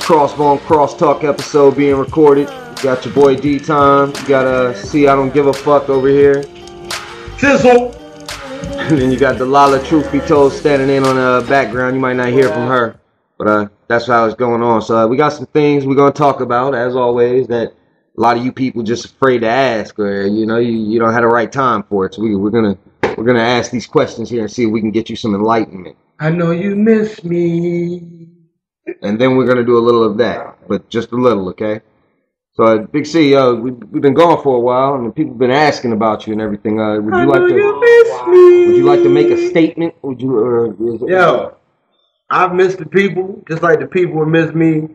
Crossbone Crosstalk episode being recorded. You got your boy D-Time. You got C I Don't Give a Fuck over here. Sizzle. And then you got Delilah, truth be told, standing in on the background. You might not hear from her, but that's how it's going on. So we got some things we're going to talk about, as always, that a lot of you people just afraid to ask, or you don't have the right time for it. So we're gonna ask these questions here and see if we can get you some enlightenment. I know you miss me. And then we're gonna do a little of that, but just a little, okay? So Big C, we've been gone for a while, and people have been asking about you and everything. Would you like to make a statement? Yo, I've missed the people, just like the people would miss me.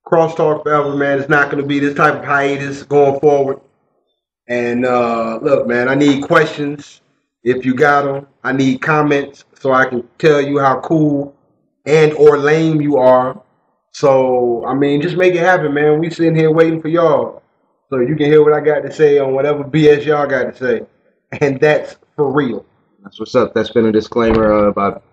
Crosstalk forever, man. It's not going to be this type of hiatus going forward. And look, man, I need questions if you got them. I need comments so I can tell you how cool and or lame you are. So, I mean, just make it happen, man. We sitting here waiting for y'all so you can hear what I got to say on whatever BS y'all got to say. And that's for real. That's what's up. That's been a disclaimer about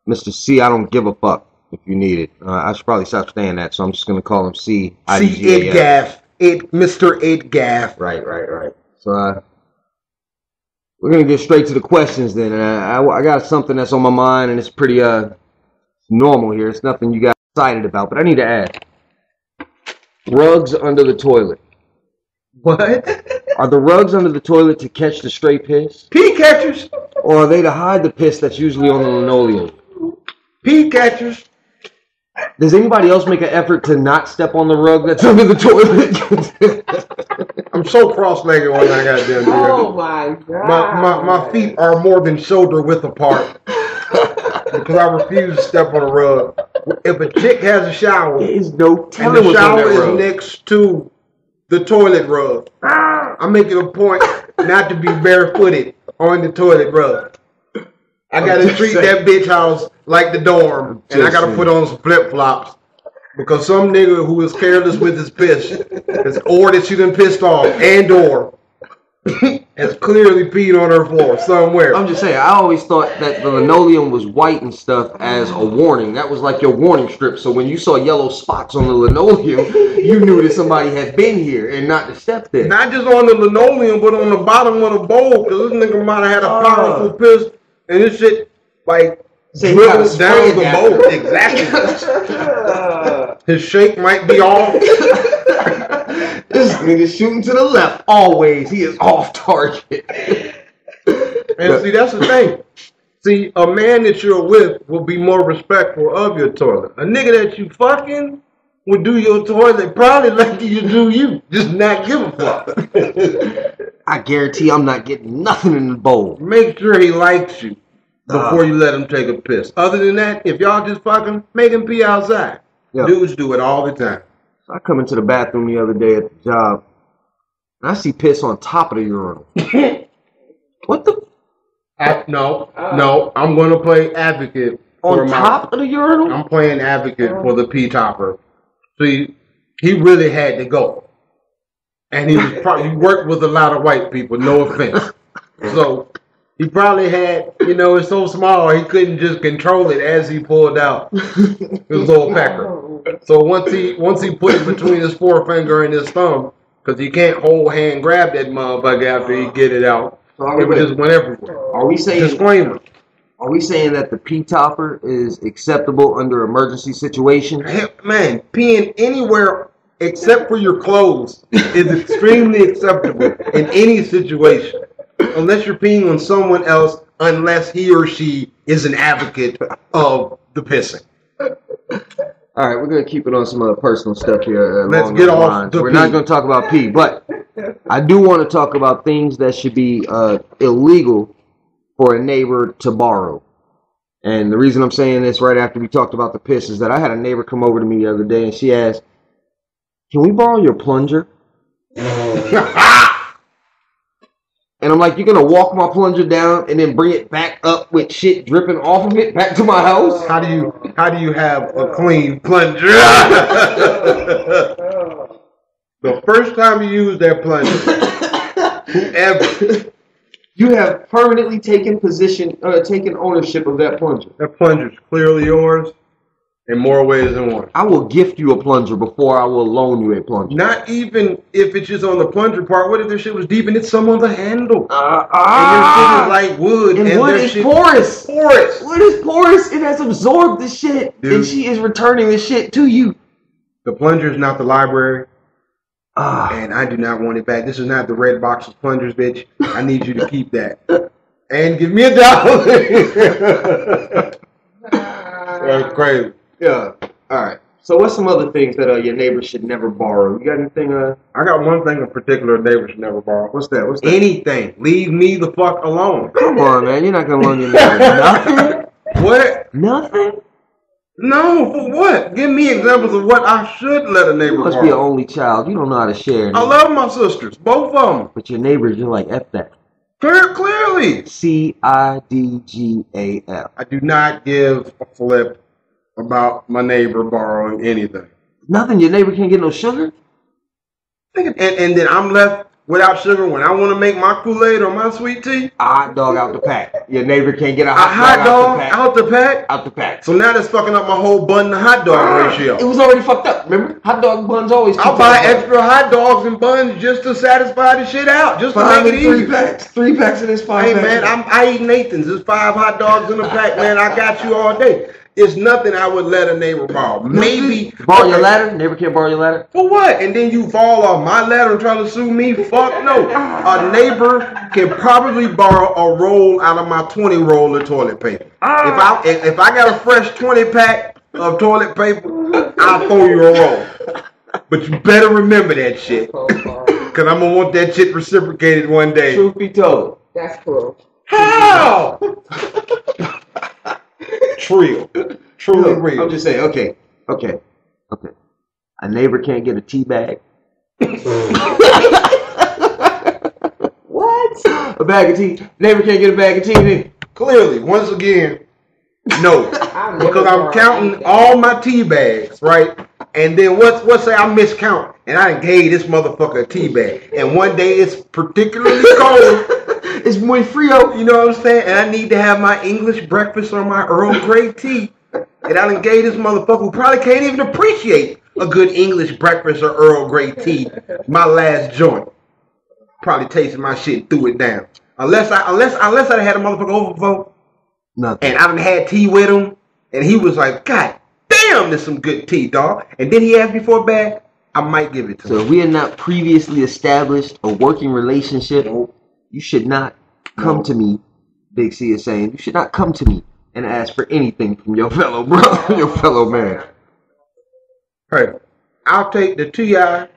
Mr. C I Don't Give a Fuck. If you need it, I should probably stop saying that, so I'm just gonna call him C. Idgaff, Mr. Idgaff. Right. So we're gonna get straight to the questions then. I got something that's on my mind, and it's pretty normal here. It's nothing you got excited about, but I need to ask: rugs under the toilet. What? Are the rugs under the toilet to catch the stray piss? Pee catchers. Or are they to hide the piss that's usually on the linoleum? Pee catchers. Does anybody else make an effort to not step on the rug that's under the toilet? I'm so cross-legged when I got them. Oh my god! My feet are more than shoulder width apart because I refuse to step on a rug. If a chick has a shower, there is no telling and the what's on shower that is rug next to the toilet rug, I'm making a point not to be barefooted on the toilet rug. I gotta treat that bitch house like the dorm, and I gotta put on some flip-flops because some nigga who is careless with his piss, or that she done pissed off, and or has clearly peed on her floor somewhere. I'm just saying, I always thought that the linoleum was white and stuff as a warning. That was like your warning strip. So when you saw yellow spots on the linoleum, you knew that somebody had been here and not to step there. Not just on the linoleum, but on the bottom of the bowl, because this nigga might have had a powerful piss. And this shit, like, dribbles down the bowl. Exactly. His shake might be off. This nigga's shooting to the left. Always. He is off target. And see, that's the thing. See, a man that you're with will be more respectful of your toilet. A nigga that you fucking would do your toilet probably like you do you. Just not give a fuck. I guarantee I'm not getting nothing in the bowl. Make sure he likes you before you let him take a piss. Other than that, if y'all just fucking make him pee outside. Yep. Dudes do it all the time. I come into the bathroom the other day at the job, and I see piss on top of the urinal. What the? No, I'm going to play advocate. On top of the urinal? I'm playing advocate for the pee topper. See, he really had to go. And he worked with a lot of white people, no offense. So he probably had, it's so small he couldn't just control it as he pulled out his little pecker. So once he put it between his forefinger and his thumb, because you can't whole hand grab that motherfucker after he get it out. So it just went everywhere. Are we saying disclaimer? Are we saying that the pee topper is acceptable under emergency situations? Man, peeing anywhere except for your clothes is extremely acceptable in any situation. Unless you're peeing on someone else, unless he or she is an advocate of the pissing. All right, we're going to keep it on some other personal stuff here. Let's get off the We're not going to talk about pee, but I do want to talk about things that should be illegal for a neighbor to borrow. And the reason I'm saying this right after we talked about the piss is that I had a neighbor come over to me the other day, and she asked, "Can we borrow your plunger?" And I'm like, "You're going to walk my plunger down and then bring it back up with shit dripping off of it back to my house?" How do you have a clean plunger? The first time you use that plunger, whoever, you have permanently taken ownership of that plunger. That plunger's clearly yours. In more ways than one. I will gift you a plunger before I will loan you a plunger. Not even if it's just on the plunger part. What if their shit was deep and it's some on the handle? And your shit is like wood. And wood is porous. Porous. Wood is porous. It has absorbed the shit. Dude. And she is returning the shit to you. The plunger is not the library. And I do not want it back. This is not the red box of plungers, bitch. I need you to keep that. And give me $1. That's crazy. Yeah. All right. So what's some other things that your neighbors should never borrow? You got anything? I got one thing in particular neighbors should never borrow. What's that? What's that? Anything. Leave me the fuck alone. Come on, man. You're not gonna loan your neighbor nothing. What? Nothing. No, for what? Give me examples of what I should let a neighbor You must borrow. be an only child. You don't know how to share. I love my sisters, both of them. But your neighbors, you're like F that. Clearly. CIDGAF. I do not give a flip about my neighbor borrowing anything. Nothing. Your neighbor can't get no sugar. And then I'm left without sugar when I want to make my Kool-Aid or my sweet tea. A hot dog out the pack. Your neighbor can't get a A hot dog out the pack. out the pack. So now that's fucking up my whole bun to hot dog ratio. It was already fucked up. Remember, hot dog buns always. I'll buy extra hot dogs and buns just to satisfy the shit out, just to make it easy. 3 packs of this 5 Hey packs. man, I eat Nathan's. There's 5 hot dogs in a pack, man. I got you all day. It's nothing I would let a neighbor borrow. Maybe borrow your ladder. Neighbor can't borrow your ladder. For what? And then you fall off my ladder and try to sue me? Fuck no. A neighbor can probably borrow a roll out of my 20 roll of toilet paper. If I got a fresh 20 pack of toilet paper, I'll throw you a roll. But you better remember that shit. Because I'm going to want that shit reciprocated one day. Truth be told. That's cool. How? Truly real. I'm just saying, okay. A neighbor can't get a tea bag. What? A bag of tea. Neighbor can't get a bag of tea then. Clearly, once again, no. Because I'm counting all my tea bags, right? And then what say I miscount and I gave this motherfucker a tea bag. And one day it's particularly cold. It's muy frio. You know what I'm saying? And I need to have my English breakfast or my Earl Grey tea. And I done gave this motherfucker who probably can't even appreciate a good English breakfast or Earl Grey tea my last joint. Probably tasted my shit and threw it down. Unless I had a motherfucker over before. Nothing. And I done had tea with him. And he was like, God damn, there's some good tea, dog. And then he asked me for a bag. I might give it to him. So if we had not previously established a working relationship, you should not come to me, Big C is saying, you should not come to me and ask for anything from your fellow brother, your fellow man. Hey, I'll take the TI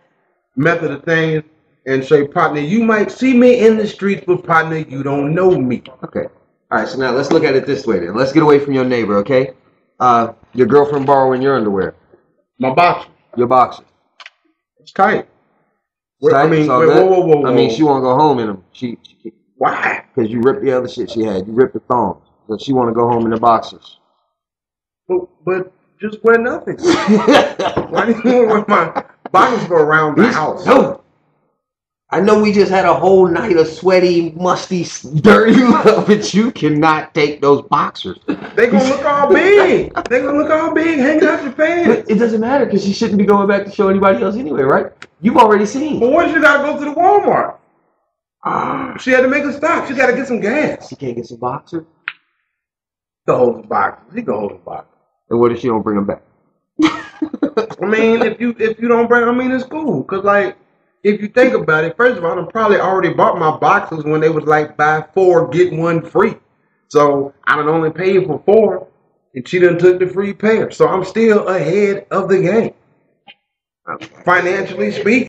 method of things and say, partner, you might see me in the streets, but partner, you don't know me. Okay. All right, so now let's look at it this way then. Let's get away from your neighbor, okay? Your girlfriend borrowing your underwear. My boxer. Your boxer. It's tight. Tight? I mean, whoa. I mean, she won't go home in them. Why? Because you ripped the other shit she had. You ripped the thongs. So she want to go home in the boxers. But just wear nothing. Why do you want my boxers go around the house? No. I know we just had a whole night of sweaty, musty, dirty love, but you cannot take those boxers. They gonna look all big. They gonna look all big hanging out your pants. But it doesn't matter because she shouldn't be going back to show anybody else anyway, right? You've already seen. But what, you gotta go to the Walmart? She had to make a stop. She gotta get some gas. She can't get some boxers? She can hold the boxers. She can hold the boxers. And what if she don't bring them back? I mean, if you don't bring, I mean, it's cool. Cause like, if you think about it, first of all, I probably already bought my boxers when they was like buy 4 get 1 free. So I done only paid for 4, and she done took the free pair. So I'm still ahead of the game, financially speaking.